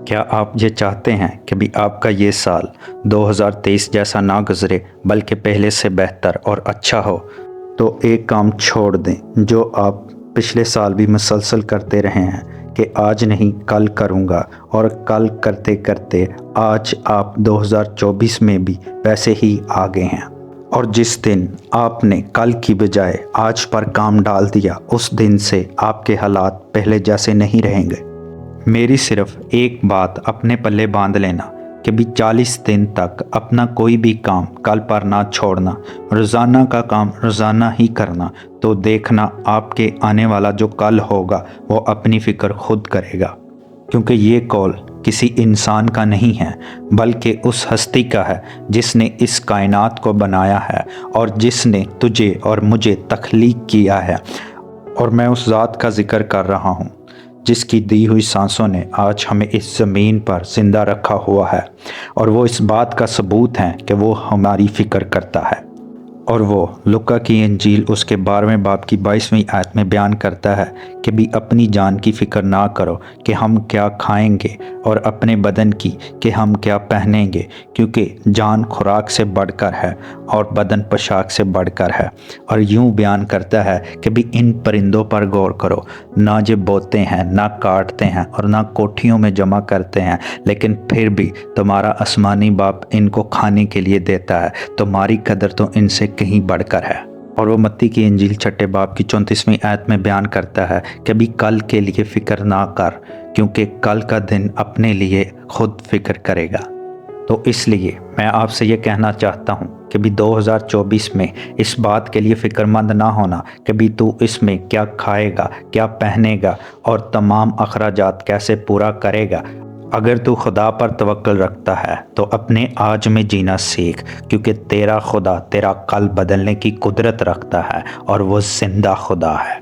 کیا آپ یہ چاہتے ہیں کہ بھی آپ کا یہ سال 2023 جیسا نہ گزرے بلکہ پہلے سے بہتر اور اچھا ہو؟ تو ایک کام چھوڑ دیں جو آپ پچھلے سال بھی مسلسل کرتے رہے ہیں کہ آج نہیں کل کروں گا، اور کل کرتے کرتے آج آپ 2024 میں بھی ویسے ہی آگے ہیں۔ اور جس دن آپ نے کل کی بجائے آج پر کام ڈال دیا، اس دن سے آپ کے حالات پہلے جیسے نہیں رہیں گے۔ میری صرف ایک بات اپنے پلے باندھ لینا کہ بھی 40 دن تک اپنا کوئی بھی کام کل پر نہ چھوڑنا، روزانہ کا کام روزانہ ہی کرنا، تو دیکھنا آپ کے آنے والا جو کل ہوگا وہ اپنی فکر خود کرے گا۔ کیونکہ یہ قول کسی انسان کا نہیں ہے بلکہ اس ہستی کا ہے جس نے اس کائنات کو بنایا ہے اور جس نے تجھے اور مجھے تخلیق کیا ہے۔ اور میں اس ذات کا ذکر کر رہا ہوں جس کی دی ہوئی سانسوں نے آج ہمیں اس زمین پر زندہ رکھا ہوا ہے، اور وہ اس بات کا ثبوت ہے کہ وہ ہماری فکر کرتا ہے۔ اور وہ لوکا کی انجیل اس کے 12ویں باب کی 22ویں آیت میں بیان کرتا ہے کہ بھی اپنی جان کی فکر نہ کرو کہ ہم کیا کھائیں گے، اور اپنے بدن کی کہ ہم کیا پہنیں گے، کیونکہ جان خوراک سے بڑھ کر ہے اور بدن پوشاک سے بڑھ کر ہے۔ اور یوں بیان کرتا ہے کہ بھی ان پرندوں پر غور کرو، نہ جو بوتے ہیں، نہ کاٹتے ہیں، اور نہ کوٹھیوں میں جمع کرتے ہیں، لیکن پھر بھی تمہارا آسمانی باپ ان کو کھانے کے لیے دیتا ہے، تمہاری قدر تو ان سے کہیں بڑھ کر ہے۔ اور وہ متی کی انجیل 6 باب کی 34ویں آیت میں بیان کرتا ہے کہ بھی کل کے لیے فکر نہ کر، کیونکہ کل کا دن اپنے لیے خود فکر کرے گا۔ تو اس لیے میں آپ سے یہ کہنا چاہتا ہوں کہ بھی 2024 میں اس بات کے لیے فکر مند نہ ہونا کہ بھی تو اس میں کیا کھائے گا، کیا پہنے گا، اور تمام اخراجات کیسے پورا کرے گا۔ اگر تو خدا پر توکل رکھتا ہے تو اپنے آج میں جینا سیکھ، کیونکہ تیرا خدا تیرا کل بدلنے کی قدرت رکھتا ہے اور وہ زندہ خدا ہے۔